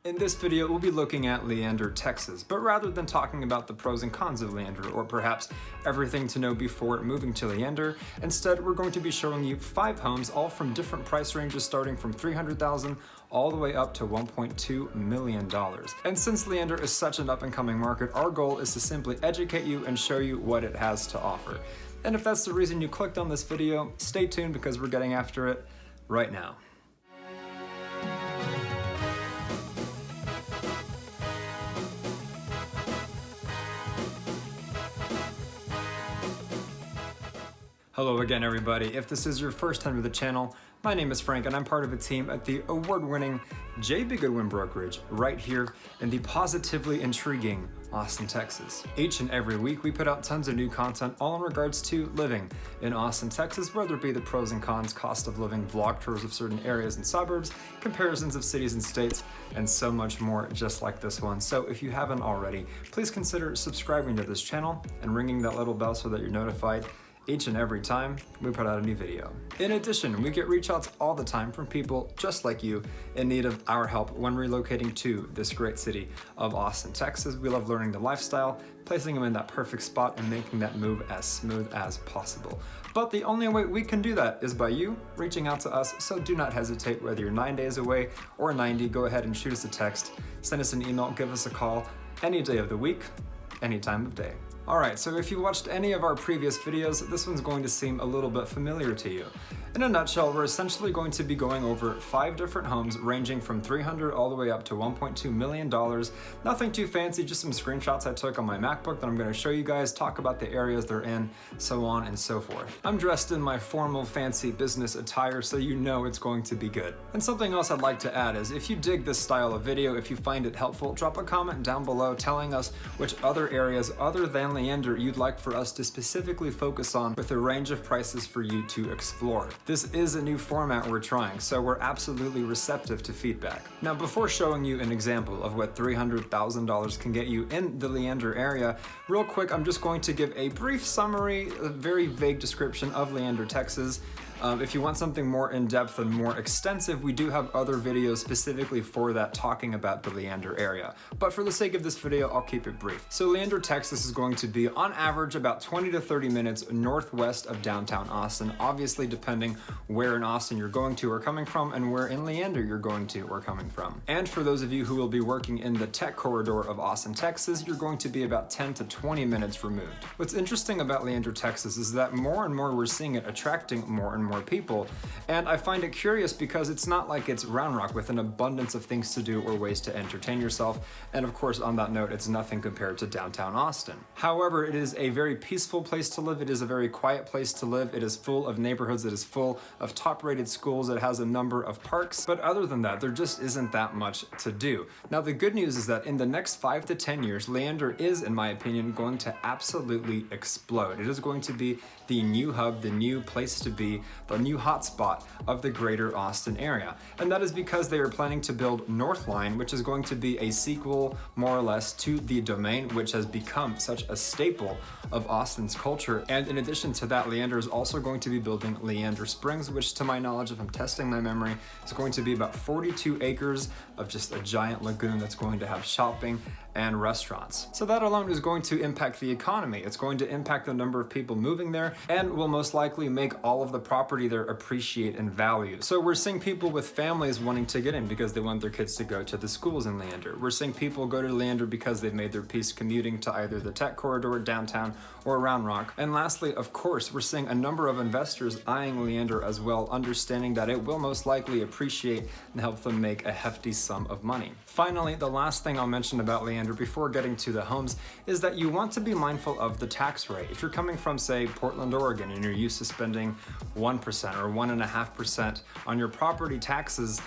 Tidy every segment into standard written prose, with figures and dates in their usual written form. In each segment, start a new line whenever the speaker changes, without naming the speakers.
In this video, we'll be looking at Leander, Texas, but rather than talking about the pros and cons of Leander, or perhaps everything to know before moving to Leander, instead we're going to be showing you 5 homes, all from different price ranges starting from $300,000 all the way up to $1.2 million. And since Leander is such an up-and-coming market, our goal is to simply educate you and show you what it has to offer. And if that's the reason you clicked on this video, stay tuned because we're getting after it right now. Hello again, everybody. If this is your first time to the channel, my name is Frank and I'm part of a team at the award-winning J.B. Goodwin Brokerage right here in the positively intriguing Austin, Texas. Each and every week we put out tons of new content all in regards to living in Austin, Texas, whether it be the pros and cons, cost of living, vlog tours of certain areas and suburbs, comparisons of cities and states, and so much more just like this one. So if you haven't already, please consider subscribing to this channel and ringing that little bell so that you're notified each and every time we put out a new video. In addition, we get reach outs all the time from people just like you in need of our help when relocating to this great city of Austin, Texas. We love learning the lifestyle, placing them in that perfect spot, and making that move as smooth as possible. But the only way we can do that is by you reaching out to us, so do not hesitate. Whether you're 9 days away or 90, go ahead and shoot us a text, send us an email, give us a call any day of the week, any time of day. Alright, so if you watched any of our previous videos, this one's going to seem a little bit familiar to you. In a nutshell, we're essentially going to be going over 5 different homes ranging from $300,000 all the way up to $1.2 million. Nothing too fancy, just some screenshots I took on my MacBook that I'm going to show you guys, talk about the areas they're in, so on and so forth. I'm dressed in my formal fancy business attire, so you know it's going to be good. And something else I'd like to add is if you dig this style of video, if you find it helpful, drop a comment down below telling us which other areas other than Leander you'd like for us to specifically focus on with a range of prices for you to explore. This is a new format we're trying, so we're absolutely receptive to feedback. Now, before showing you an example of what $300,000 can get you in the Leander area, real quick, I'm just going to give a brief summary, a very vague description of Leander, Texas. If you want something more in-depth and more extensive, we do have other videos specifically for that talking about the Leander area. But for the sake of this video, I'll keep it brief. So Leander, Texas is going to be on average about 20 to 30 minutes northwest of downtown Austin, obviously depending where in Austin you're going to or coming from and where in Leander you're going to or coming from. And for those of you who will be working in the tech corridor of Austin, Texas, you're going to be about 10 to 20 minutes removed. What's interesting about Leander, Texas is that more and more we're seeing it attracting more and more people, and I find it curious because it's not like it's Round Rock with an abundance of things to do or ways to entertain yourself, and of course on that note it's nothing compared to downtown Austin. However, it is a very peaceful place to live, it is a very quiet place to live, it is full of neighborhoods, it is full of top-rated schools, it has a number of parks, but other than that there just isn't that much to do. Now the good news is that in the next 5 to 10 years, Leander is, in my opinion, going to absolutely explode. It is going to be the new hub, the new place to be, the new hotspot of the greater Austin area. And that is because they are planning to build Northline, which is going to be a sequel, more or less, to the Domain, which has become such a staple of Austin's culture. And in addition to that, Leander is also going to be building Leander Springs, which to my knowledge, if I'm testing my memory, is going to be about 42 acres of just a giant lagoon that's going to have shopping and restaurants. So that alone is going to impact the economy. It's going to impact the number of people moving there and will most likely make all of the property there appreciate and value. So we're seeing people with families wanting to get in because they want their kids to go to the schools in Leander. We're seeing people go to Leander because they've made their peace commuting to either the tech corridor, downtown, or Round Rock. And lastly, of course, we're seeing a number of investors eyeing Leander as well, understanding that it will most likely appreciate and help them make a hefty sum of money. Finally, the last thing I'll mention about Leander before getting to the homes is that you want to be mindful of the tax rate. If you're coming from, say, Portland, Oregon, and you're used to spending 1% or 1.5% on your property taxes,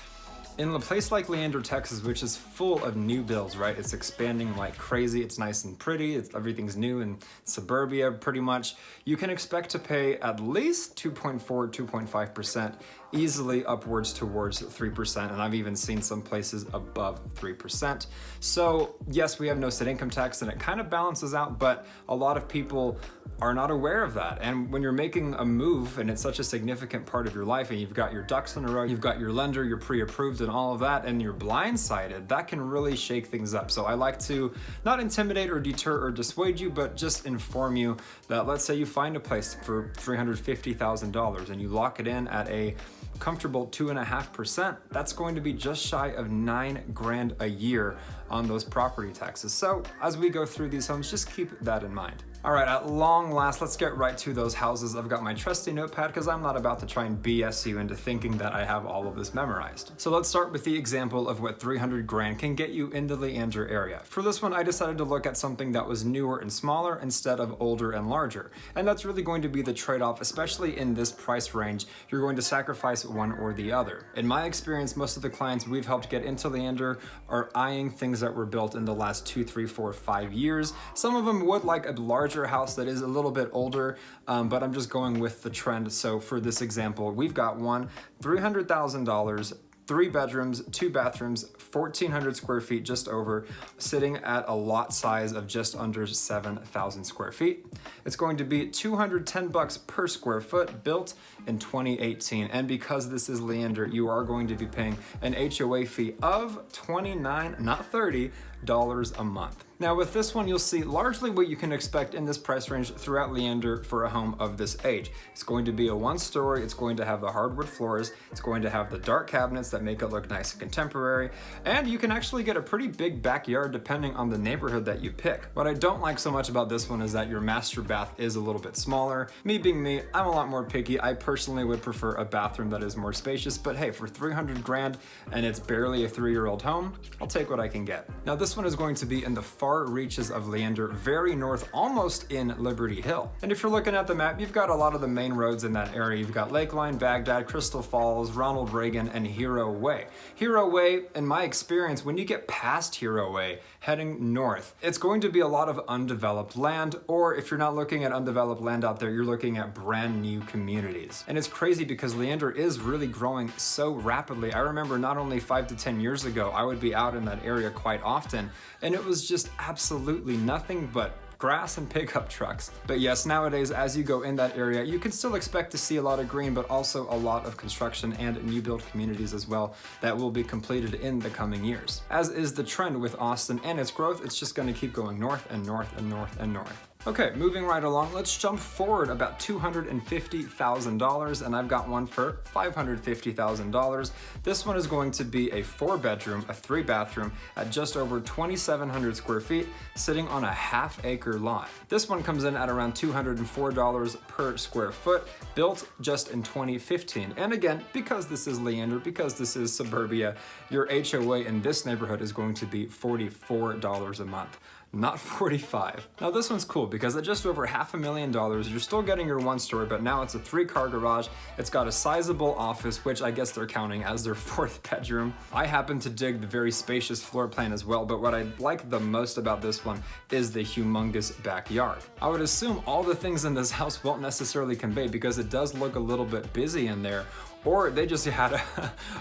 in a place like Leander, Texas, which is full of new builds, right? It's expanding like crazy. It's nice and pretty. Everything's new in suburbia, pretty much. You can expect to pay at least 2.4, 2.5% easily upwards towards 3%, and I've even seen some places above 3%. So yes, we have no state income tax and it kind of balances out, but a lot of people are not aware of that. And when you're making a move and it's such a significant part of your life and you've got your ducks in a row, you've got your lender, you're pre-approved and all of that, and you're blindsided, that can really shake things up. So I like to not intimidate or deter or dissuade you, but just inform you that let's say you find a place for $350,000 and you lock it in at a comfortable 2.5%, that's going to be just shy of $9,000 a year on those property taxes. So as we go through these homes, just keep that in mind. All right, at long last, let's get right to those houses. I've got my trusty notepad because I'm not about to try and BS you into thinking that I have all of this memorized. So let's start with the example of what 300 grand can get you in the Leander area. For this one, I decided to look at something that was newer and smaller instead of older and larger. And that's really going to be the trade-off, especially in this price range. You're going to sacrifice one or the other. In my experience, most of the clients we've helped get into Leander are eyeing things that were built in the last 2, 3, 4, 5 years. Some of them would like a larger house that is a little bit older, but I'm just going with the trend. So for this example, we've got one $300,000, 3 bedrooms, 2 bathrooms, 1,400 square feet, just over, sitting at a lot size of just under 7,000 square feet. It's going to be $210 per square foot, built in 2018. And because this is Leander, you are going to be paying an HOA fee of $29, not $30, a month. Now with this one, you'll see largely what you can expect in this price range throughout Leander for a home of this age. It's going to be a 1-story, it's going to have the hardwood floors, it's going to have the dark cabinets that make it look nice and contemporary, and you can actually get a pretty big backyard depending on the neighborhood that you pick. What I don't like so much about this one is that your master bath is a little bit smaller. Me being me, I'm a lot more picky. I personally would prefer a bathroom that is more spacious, but hey, for 300 grand and it's barely a 3-year-old home, I'll take what I can get. Now this one is going to be in the far reaches of Leander, very north, almost in Liberty Hill. And if you're looking at the map, you've got a lot of the main roads in that area. You've got Lakeline, Baghdad, Crystal Falls, Ronald Reagan, and Hero Way. Hero Way, in my experience, when you get past Hero Way, heading north, it's going to be a lot of undeveloped land, or if you're not looking at undeveloped land out there, you're looking at brand new communities. And it's crazy because Leander is really growing so rapidly. I remember not only 5 to 10 years ago, I would be out in that area quite often, and it was just absolutely nothing but grass and pickup trucks. But yes, nowadays, as you go in that area, you can still expect to see a lot of green, but also a lot of construction and new build communities as well that will be completed in the coming years. As is the trend with Austin and its growth, it's just going to keep going north and north and north and north. Okay, moving right along, let's jump forward about $250,000, and I've got one for $550,000. This one is going to be a 4-bedroom, a 3-bathroom at just over 2,700 square feet, sitting on a half-acre lot. This one comes in at around $204 per square foot, built just in 2015. And again, because this is Leander, because this is suburbia, your HOA in this neighborhood is going to be $44 a month. Not 45. Now this one's cool because at just over $500,000, you're still getting your 1-story, but now it's a 3-car garage. It's got a sizable office, which I guess they're counting as their 4th bedroom. I happen to dig the very spacious floor plan as well, but what I like the most about this one is the humongous backyard. I would assume all the things in this house won't necessarily convey because it does look a little bit busy in there, or they just had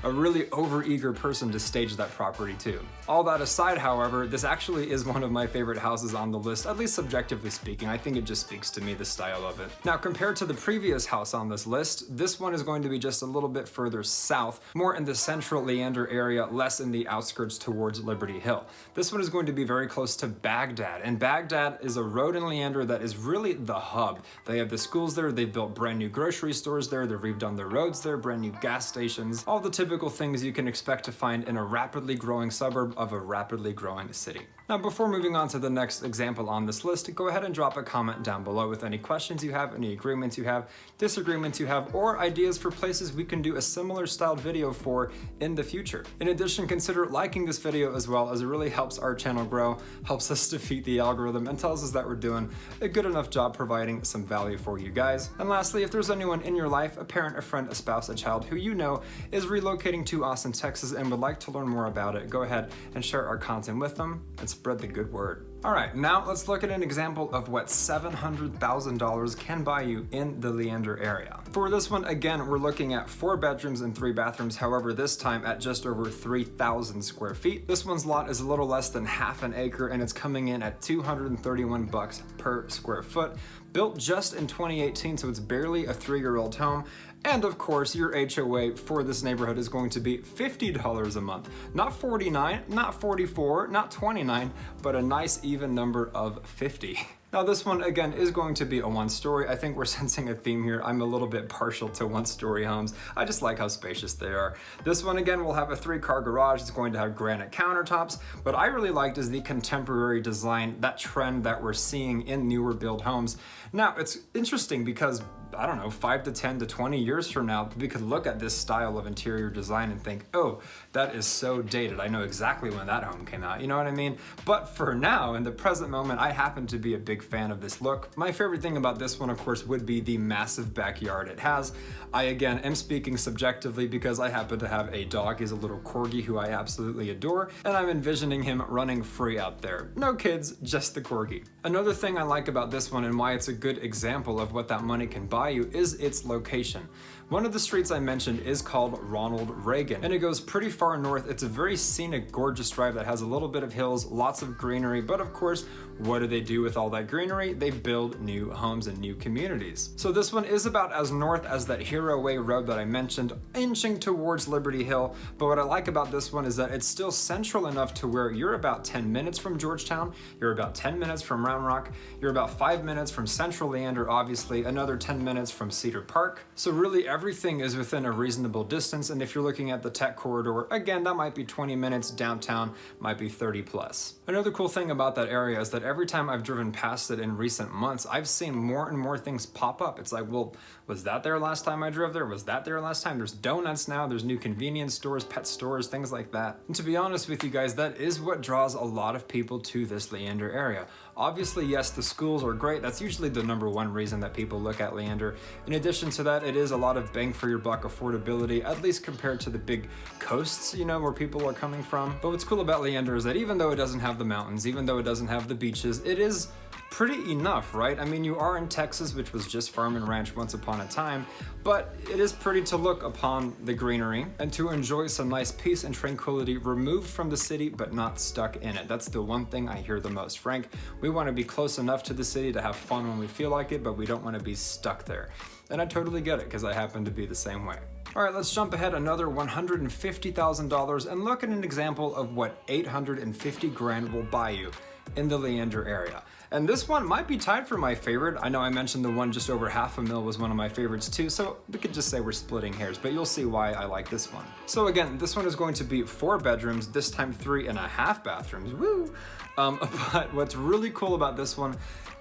a really overeager person to stage that property too. All that aside, however, this actually is one of my favorite houses on the list, at least subjectively speaking. I think it just speaks to me, the style of it. Now, compared to the previous house on this list, this one is going to be just a little bit further south, more in the central Leander area, less in the outskirts towards Liberty Hill. This one is going to be very close to Baghdad, and Baghdad is a road in Leander that is really the hub. They have the schools there, they've built brand new grocery stores there, they've redone the roads there, brand new gas stations, all the typical things you can expect to find in a rapidly growing suburb of a rapidly growing city. Now, before moving on to the next example on this list, go ahead and drop a comment down below with any questions you have, any agreements you have, disagreements you have, or ideas for places we can do a similar styled video for in the future. In addition, consider liking this video as well, as it really helps our channel grow, helps us defeat the algorithm, and tells us that we're doing a good enough job providing some value for you guys. And lastly, if there's anyone in your life, a parent, a friend, a spouse, a child, child who you know is relocating to Austin, Texas and would like to learn more about it, go ahead and share our content with them and spread the good word. All right, now let's look at an example of what $700,000 can buy you in the Leander area. For this one, again, we're looking at 4 bedrooms and 3 bathrooms, however, this time at just over 3,000 square feet. This one's lot is a little less than half an acre and it's coming in at $231 per square foot. Built just in 2018, so it's barely a 3-year-old home. And of course, your HOA for this neighborhood is going to be $50 a month. Not $49, not $44, not $29, but a nice even number of $50. Now this one, again, is going to be a 1-story. I think we're sensing a theme here. I'm a little bit partial to 1-story homes. I just like how spacious they are. This one, again, will have a 3-car garage. It's going to have granite countertops. What I really liked is the contemporary design, that trend that we're seeing in newer build homes. Now, it's interesting because I don't know, 5 to 10 to 20 years from now, we could look at this style of interior design and think, oh, that is so dated. I know exactly when that home came out, you know what I mean? But for now, in the present moment, I happen to be a big fan of this look. My favorite thing about this one, of course, would be the massive backyard it has. I, again, am speaking subjectively because I happen to have a dog. He's a little corgi who I absolutely adore, and I'm envisioning him running free out there. No kids, just the corgi. Another thing I like about this one and why it's a good example of what that money can buy you is its location. One of the streets I mentioned is called Ronald Reagan, and it goes pretty far north. It's a very scenic, gorgeous drive that has a little bit of hills, lots of greenery, but of course, what do they do with all that greenery? They build new homes and new communities. So this one is about as north as that Hero Way road that I mentioned, inching towards Liberty Hill, but what I like about this one is that it's still central enough to where you're about 10 minutes from Georgetown, you're about 10 minutes from Round Rock, you're about 5 minutes from Central Leander, obviously, another 10 minutes from Cedar Park. So really everything is within a reasonable distance, and if you're looking at the tech corridor, again, that might be 20 minutes, downtown might be 30 plus. Another cool thing about that area is that every time I've driven past it in recent months, I've seen more and more things pop up. It's like, well, was that there last time I drove there? Was that there last time? There's donuts now, there's new convenience stores, pet stores, things like that. And to be honest with you guys, that is what draws a lot of people to this Leander area. Obviously, yes, the schools are great. That's usually the #1 reason that people look at Leander. In addition to that, it is a lot of bang for your buck affordability, at least compared to the big coasts, you know, where people are coming from. But what's cool about Leander is that even though it doesn't have the mountains, even though it doesn't have the beaches, it is pretty enough, right? I mean, you are in Texas, which was just farm and ranch once upon a time, but it is pretty to look upon the greenery and to enjoy some nice peace and tranquility removed from the city, but not stuck in it. That's the one thing I hear the most. Frank, we want to be close enough to the city to have fun when we feel like it, but we don't want to be stuck there. And I totally get it, because I happen to be the same way. All right, let's jump ahead another $150,000 and look at an example of what 850 grand will buy you in the Leander area. And this one might be tied for my favorite. I know I mentioned the one just over $500,000 was one of my favorites too, so we could just say we're splitting hairs, but you'll see why I like this one. So again, this one is going to be 4 bedrooms, this time 3.5 bathrooms, woo! But what's really cool about this one,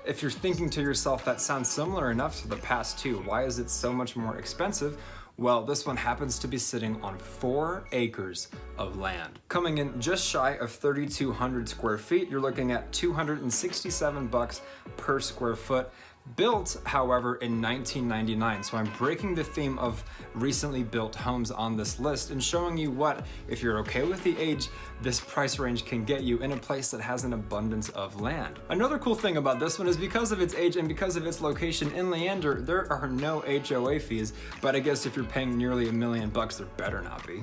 if you're thinking to yourself, that sounds similar enough to the past two, why is it so much more expensive? Well, this one happens to be sitting on 4 acres of land. Coming in just shy of 3,200 square feet, you're looking at $267 per square foot. Built, however, in 1999. So I'm breaking the theme of recently built homes on this list and showing you what, if you're okay with the age, this price range can get you in a place that has an abundance of land. Another cool thing about this one is because of its age and because of its location in Leander, there are no HOA fees, but I guess if you're paying nearly $1 million, there better not be.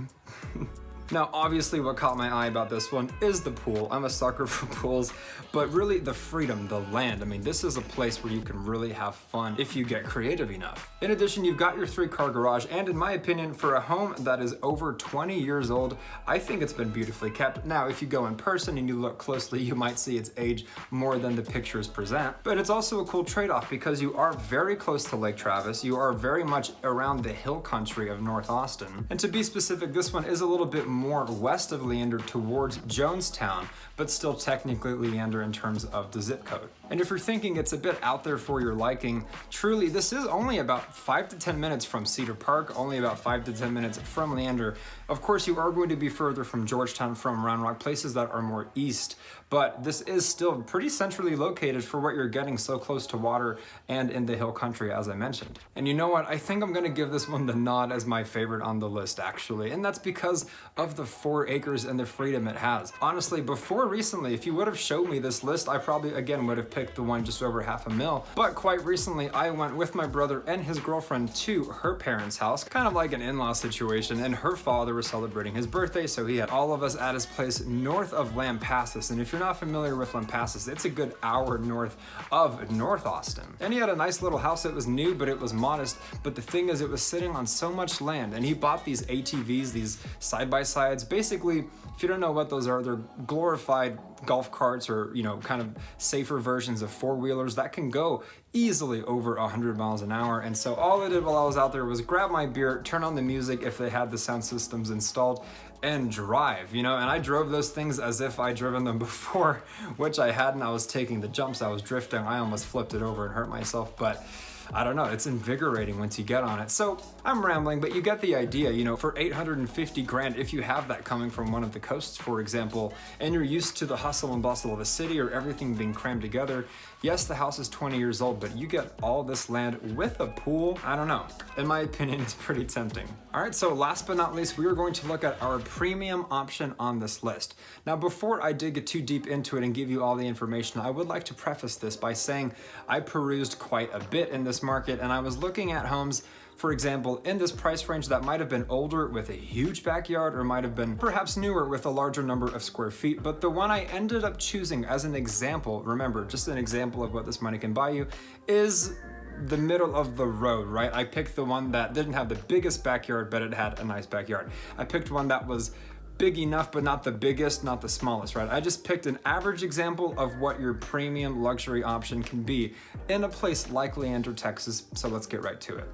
Now, obviously what caught my eye about this one is the pool. I'm a sucker for pools, but really the freedom, the land. I mean, this is a place where you can really have fun if you get creative enough. In addition, you've got your 3-car garage, and in my opinion, for a home that is over 20 years old, I think it's been beautifully kept. Now, if you go in person and you look closely, you might see its age more than the pictures present, but it's also a cool trade-off because you are very close to Lake Travis. You are very much around the hill country of North Austin. And to be specific, this one is a little bit more west of Leander towards Jonestown, but still technically Leander in terms of the zip code. And if you're thinking it's a bit out there for your liking, truly this is only about 5 to 10 minutes from Cedar Park, only about 5 to 10 minutes from Leander. Of course, you are going to be further from Georgetown, from Round Rock, places that are more east, but this is still pretty centrally located for what you're getting, so close to water and in the hill country, as I mentioned. And you know what? I think I'm gonna give this one the nod as my favorite on the list, actually, and that's because of the 4 acres and the freedom it has. Honestly, before recently, if you would have showed me this list, I probably, again, would have picked the one just over $500,000. But quite recently, I went with my brother and his girlfriend to her parents' house, kind of like an in-law situation, and her father was celebrating his birthday, so he had all of us at his place north of Lampasas. And if you're not familiar with Lampasas, it's a good hour north of North Austin. And he had a nice little house. It was new, but it was modest. But the thing is, it was sitting on so much land, and he bought these ATVs, these side-by-sides. Basically, if you don't know what those are, they're glorified golf carts, or, you know, kind of safer versions of four-wheelers that can go easily over 100 miles an hour. And so all I did while I was out there was grab my beer, turn on the music if they had the sound systems installed, and drive, you know. And I drove those things as if I'd driven them before, which I hadn't. I was taking the jumps, I was drifting, I almost flipped it over and hurt myself, but I don't know, it's invigorating once you get on it. So I'm rambling, but you get the idea. You know, for 850 grand, if you have that coming from one of the coasts, for example, and you're used to the hustle and bustle of a city or everything being crammed together, yes, the house is 20 years old, but you get all this land with a pool. I don't know. In my opinion, it's pretty tempting. All right, so last but not least, we are going to look at our premium option on this list. Now, before I dig too deep into it and give you all the information, I would like to preface this by saying I perused quite a bit in this market, and I was looking at homes, for example, in this price range that might have been older with a huge backyard, or might have been perhaps newer with a larger number of square feet. But the one I ended up choosing as an example, remember, just an example of what this money can buy you, is the middle of the road, right? I picked the one that didn't have the biggest backyard, but it had a nice backyard. I picked one that was big enough, but not the biggest, not the smallest, right? I just picked an average example of what your premium luxury option can be in a place like Leander, Texas. So let's get right to it.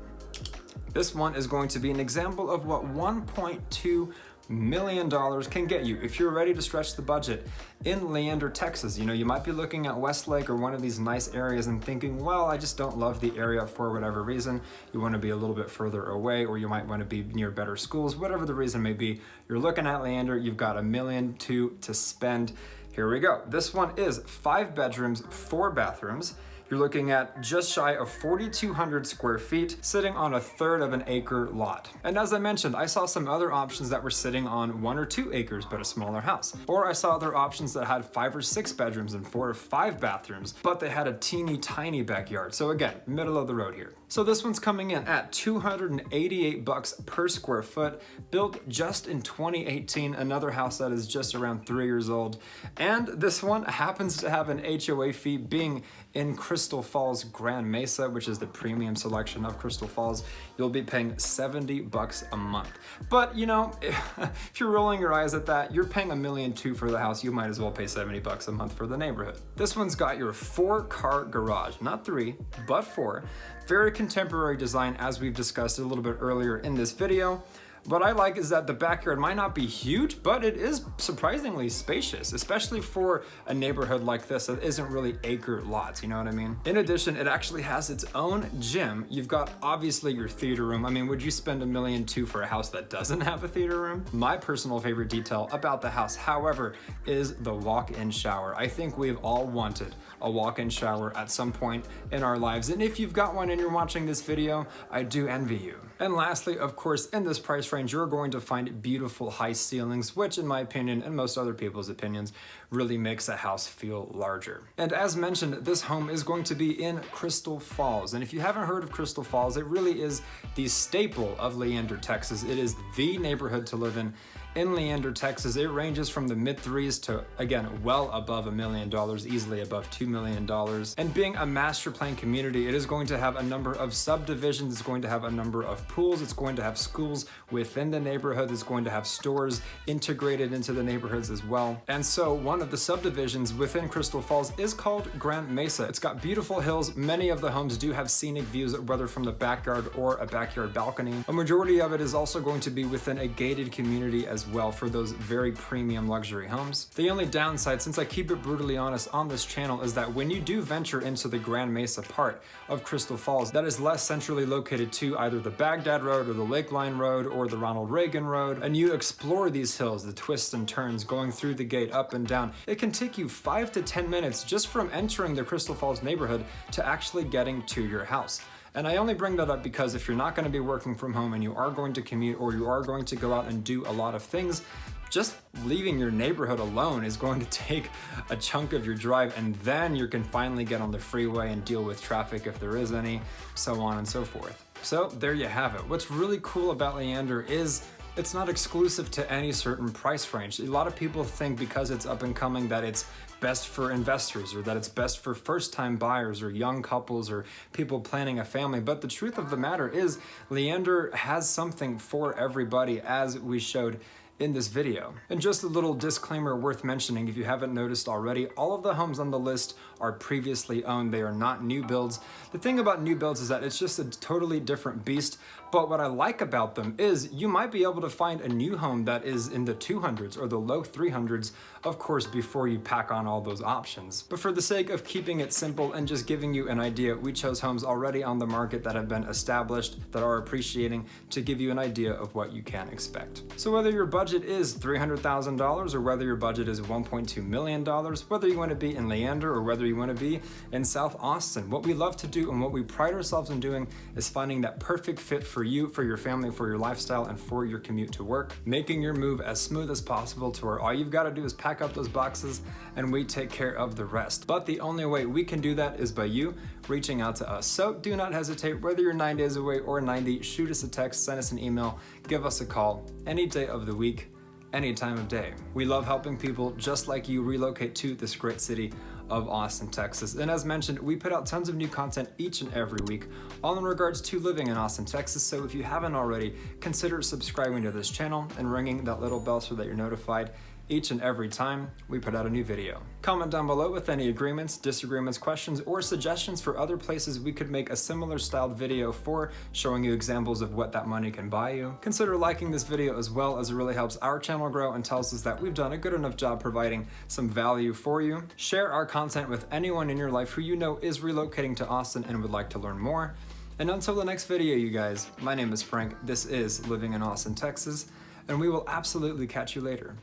This one is going to be an example of what $1.2 million can get you if you're ready to stretch the budget in Leander, Texas. You know, you might be looking at Westlake or one of these nice areas and thinking, well, I just don't love the area for whatever reason. You want to be a little bit further away, or you might want to be near better schools, whatever the reason may be. You're looking at Leander, you've got $1.2 million to spend. Here we go. This one is 5 bedrooms, 4 bathrooms. You're looking at just shy of 4,200 square feet, sitting on 1/3 of an acre lot. And as I mentioned, I saw some other options that were sitting on 1 or 2 acres, but a smaller house. Or I saw other options that had 5 or 6 bedrooms and 4 or 5 bathrooms, but they had a teeny tiny backyard. So again, middle of the road here. So this one's coming in at $288 per square foot, built just in 2018, another house that is just around 3 years old. And this one happens to have an HOA fee, being in Crystal Falls, Grand Mesa, which is the premium selection of Crystal Falls. You'll be paying $70 a month. But you know, if you're rolling your eyes at that, you're paying $1.2 million for the house. You might as well pay $70 a month for the neighborhood. This one's got your 4-car garage, not 3, but 4. Very contemporary design, as we've discussed a little bit earlier in this video. What I like is that the backyard might not be huge, but it is surprisingly spacious, especially for a neighborhood like this that isn't really acre lots, you know what I mean? In addition, it actually has its own gym. You've got obviously your theater room. I mean, would you spend $1.2 million for a house that doesn't have a theater room? My personal favorite detail about the house, however, is the walk-in shower. I think we've all wanted a walk-in shower at some point in our lives. And if you've got one and you're watching this video, I do envy you. And lastly, of course, in this price range, you're going to find beautiful high ceilings, which in my opinion, and most other people's opinions, really makes a house feel larger. And as mentioned, this home is going to be in Crystal Falls. And if you haven't heard of Crystal Falls, it really is the staple of Leander, Texas. It is the neighborhood to live in Leander, Texas. It ranges from the mid-3s to, again, well above $1 million, easily above $2 million. And being a master plan community, it is going to have a number of subdivisions. It's going to have a number of pools. It's going to have schools within the neighborhood. It's going to have stores integrated into the neighborhoods as well. And so one of the subdivisions within Crystal Falls is called Grand Mesa. It's got beautiful hills. Many of the homes do have scenic views, whether from the backyard or a backyard balcony. A majority of it is also going to be within a gated community as well for those very premium luxury homes. The only downside, since I keep it brutally honest on this channel, is that when you do venture into the Grand Mesa part of Crystal Falls that is less centrally located to either the Baghdad Road or the Lakeline Road or the Ronald Reagan Road, and you explore these hills, the twists and turns, going through the gate up and down, it can take you 5 to 10 minutes just from entering the Crystal Falls neighborhood to actually getting to your house. And I only bring that up because if you're not going to be working from home and you are going to commute or you are going to go out and do a lot of things, just leaving your neighborhood alone is going to take a chunk of your drive, and then you can finally get on the freeway and deal with traffic if there is any, so on and so forth. So there you have it. What's really cool about Leander is it's not exclusive to any certain price range. A lot of people think because it's up and coming that it's best for investors or that it's best for first-time buyers or young couples or people planning a family. But the truth of the matter is Leander has something for everybody, as we showed in this video. And just a little disclaimer worth mentioning, if you haven't noticed already, all of the homes on the list are previously owned. They are not new builds. The thing about new builds is that it's just a totally different beast. But what I like about them is you might be able to find a new home that is in the 200s or the low 300s, of course, before you pack on all those options. But for the sake of keeping it simple and just giving you an idea, we chose homes already on the market that have been established, that are appreciating, to give you an idea of what you can expect. So whether your budget is $300,000 or whether your budget is $1.2 million, whether you want to be in Leander or whether you want to be in South Austin, what we love to do and what we pride ourselves in doing is finding that perfect fit for you, for your family, for your lifestyle, and for your commute to work, making your move as smooth as possible to where all you've got to do is pack up those boxes and we take care of the rest. But the only way we can do that is by you reaching out to us. So do not hesitate, whether you're 9 days away or 90, shoot us a text, send us an email, give us a call, any day of the week, any time of day. We love helping people just like you relocate to this great city of Austin, Texas. And as mentioned, we put out tons of new content each and every week, all in regards to living in Austin, Texas. So if you haven't already, consider subscribing to this channel and ringing that little bell so that you're notified each and every time we put out a new video. Comment down below with any agreements, disagreements, questions, or suggestions for other places we could make a similar styled video for, showing you examples of what that money can buy you. Consider liking this video as well, as it really helps our channel grow and tells us that we've done a good enough job providing some value for you. Share our content with anyone in your life who you know is relocating to Austin and would like to learn more. And until the next video, you guys, my name is Frank, this is Living in Austin, Texas, and we will absolutely catch you later.